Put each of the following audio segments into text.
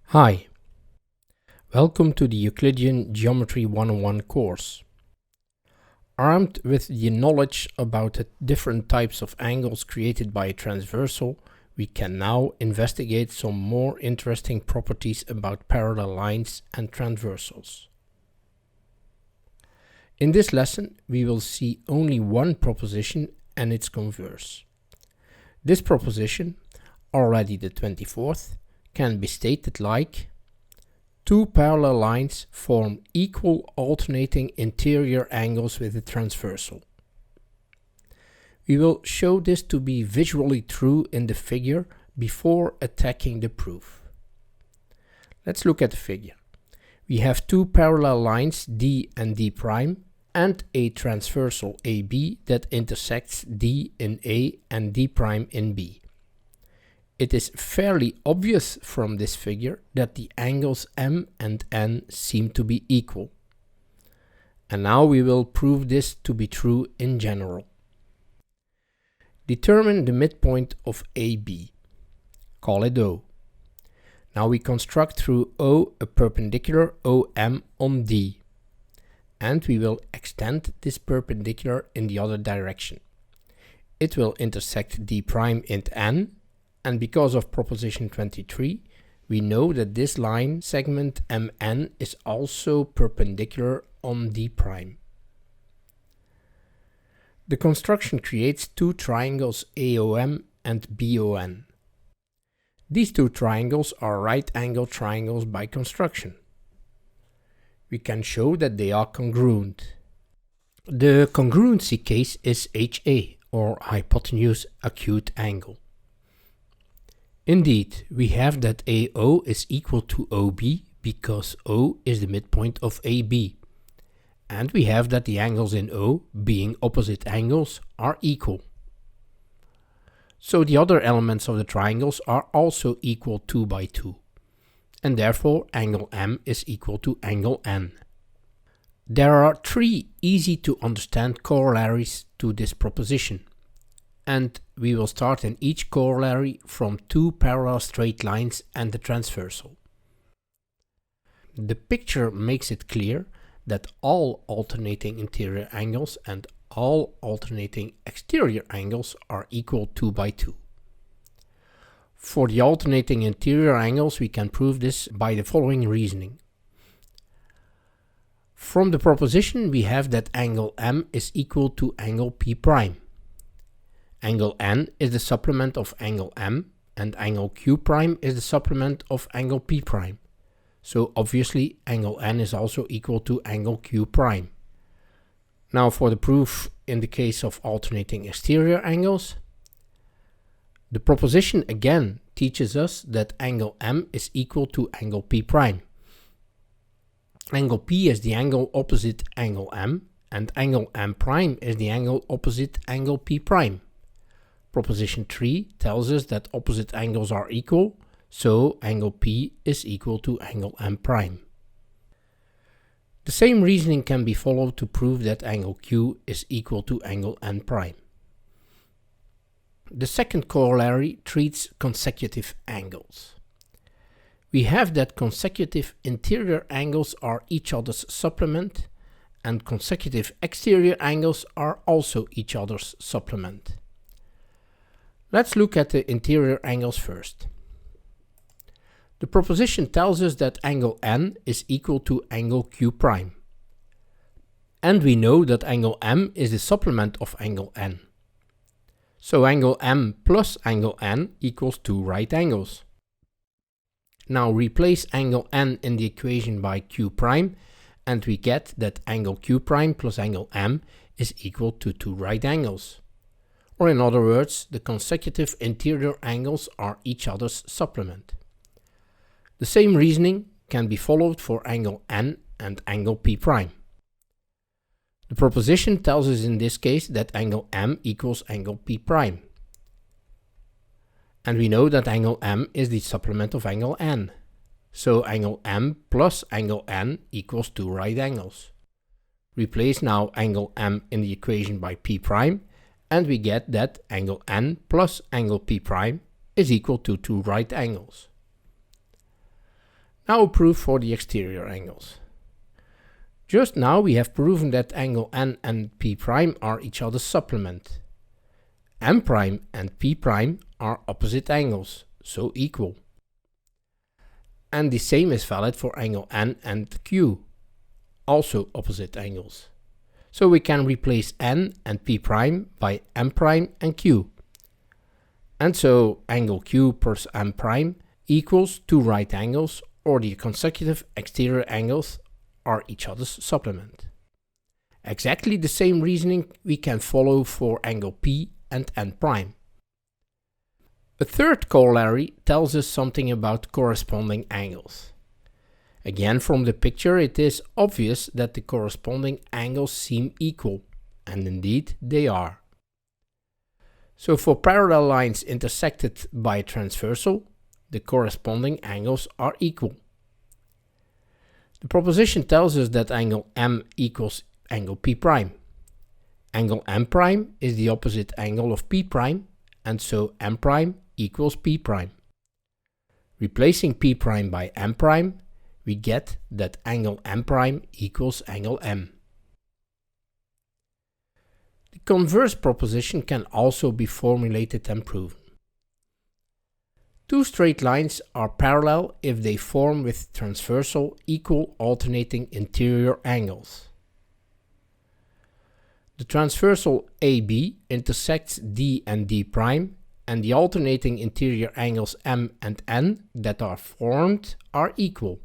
Hi, welcome to the Euclidean Geometry 101 course. Armed with the knowledge about the different types of angles created by a transversal, we can now investigate some more interesting properties about parallel lines and transversals. In this lesson, we will see only one proposition and its converse. This proposition, already the 24th, can be stated like: two parallel lines form equal alternating interior angles with a transversal. We will show this to be visually true in the figure before attacking the proof. Let's look at the figure. We have two parallel lines D and D' and a transversal AB that intersects D in A and D' in B. It is fairly obvious from this figure that the angles M and N seem to be equal. And now we will prove this to be true in general. Determine the midpoint of AB. Call it O. Now we construct through O a perpendicular OM on D. And we will extend this perpendicular in the other direction. It will intersect D' in N. And because of proposition 23, we know that this line segment MN is also perpendicular on D'. The construction creates two triangles AOM and BON. These two triangles are right-angled triangles by construction. We can show that they are congruent. The congruency case is HA, or hypotenuse acute angle. Indeed, we have that AO is equal to OB because O is the midpoint of AB. And we have that the angles in O, being opposite angles, are equal. So the other elements of the triangles are also equal 2 by 2. And therefore angle M is equal to angle N. There are three easy to understand corollaries to this proposition. And we will start in each corollary from two parallel straight lines and the transversal. The picture makes it clear that all alternating interior angles and all alternating exterior angles are equal 2 by 2. For the alternating interior angles, we can prove this by the following reasoning. From the proposition, we have that angle M is equal to angle P'. Angle N is the supplement of angle M, and angle Q' is the supplement of angle P'. So obviously angle N is also equal to angle Q'. Now for the proof in the case of alternating exterior angles, the proposition again teaches us that angle M is equal to angle P'. Angle P is the angle opposite angle M, and angle M' is the angle opposite angle P'. Proposition 3 tells us that opposite angles are equal, so angle P is equal to angle M'. The same reasoning can be followed to prove that angle Q is equal to angle N'. The second corollary treats consecutive angles. We have that consecutive interior angles are each other's supplement, and consecutive exterior angles are also each other's supplement. Let's look at the interior angles first. The proposition tells us that angle N is equal to angle Q'. And we know that angle M is the supplement of angle N. So angle M plus angle N equals two right angles. Now replace angle N in the equation by Q', and we get that angle Q' plus angle M is equal to two right angles. Or in other words, the consecutive interior angles are each other's supplement. The same reasoning can be followed for angle N and angle P'. The proposition tells us in this case that angle M equals angle P'. And we know that angle M is the supplement of angle N. So angle M plus angle N equals two right angles. Replace now angle M in the equation by P prime, and we get that angle N plus angle P prime is equal to 2 right angles. Now a proof for the exterior angles. Just now we have proven that angle N and P prime are each other's supplement. M prime and P prime are opposite angles, so equal. And the same is valid for angle N and Q, also opposite angles. So we can replace N and P prime by M prime and Q. And so angle Q plus M prime equals 2 right angles, or the consecutive exterior angles are each other's supplement. Exactly the same reasoning we can follow for angle P and N prime. A third corollary tells us something about corresponding angles. Again, from the picture it is obvious that the corresponding angles seem equal, and indeed they are. So for parallel lines intersected by a transversal, the corresponding angles are equal. The proposition tells us that angle M equals angle P prime. Angle M prime is the opposite angle of P prime, and so M prime equals P prime. Replacing P prime by M prime, we get that angle M prime equals angle M. The converse proposition can also be formulated and proven. Two straight lines are parallel if they form with transversal equal alternating interior angles. The transversal AB intersects D and D prime, and the alternating interior angles M and N that are formed are equal.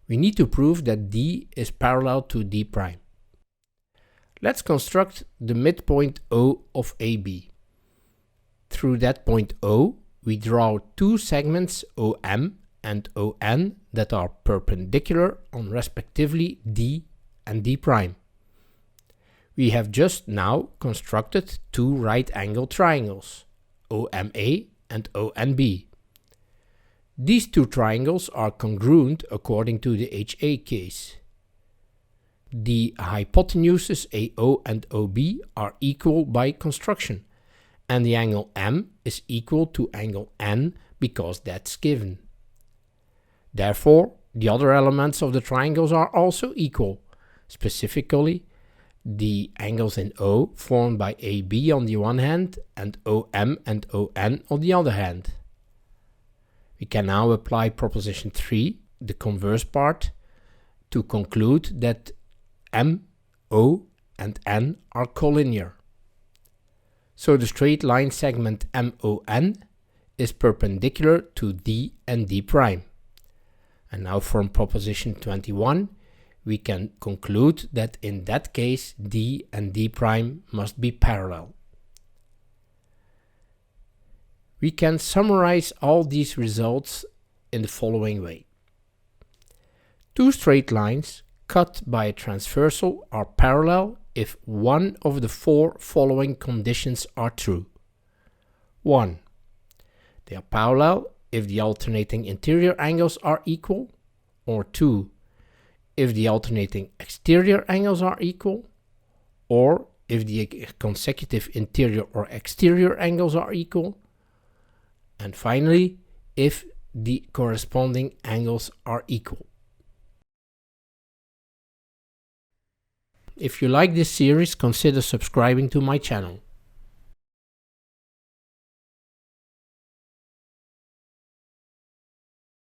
We need to prove that D is parallel to D prime. Let's construct the midpoint O of AB. Through that point O, we draw two segments OM and ON that are perpendicular on respectively D and D prime. We have just now constructed two right-angled triangles, OMA and ONB. These two triangles are congruent according to the HA case. The hypotenuses AO and OB are equal by construction, and the angle M is equal to angle N because that's given. Therefore, the other elements of the triangles are also equal, specifically the angles in O formed by AB on the one hand and OM and ON on the other hand. We can now apply proposition 3, the converse part, to conclude that M, O and N are collinear. So the straight line segment MON is perpendicular to D and D prime. And now from proposition 21, we can conclude that in that case D and D prime must be parallel. We can summarize all these results in the following way. Two straight lines cut by a transversal are parallel if one of the four following conditions are true. 1. They are parallel if the alternating interior angles are equal, or 2. If the alternating exterior angles are equal, or if the consecutive interior or exterior angles are equal, and finally, if the corresponding angles are equal. If you like this series, consider subscribing to my channel.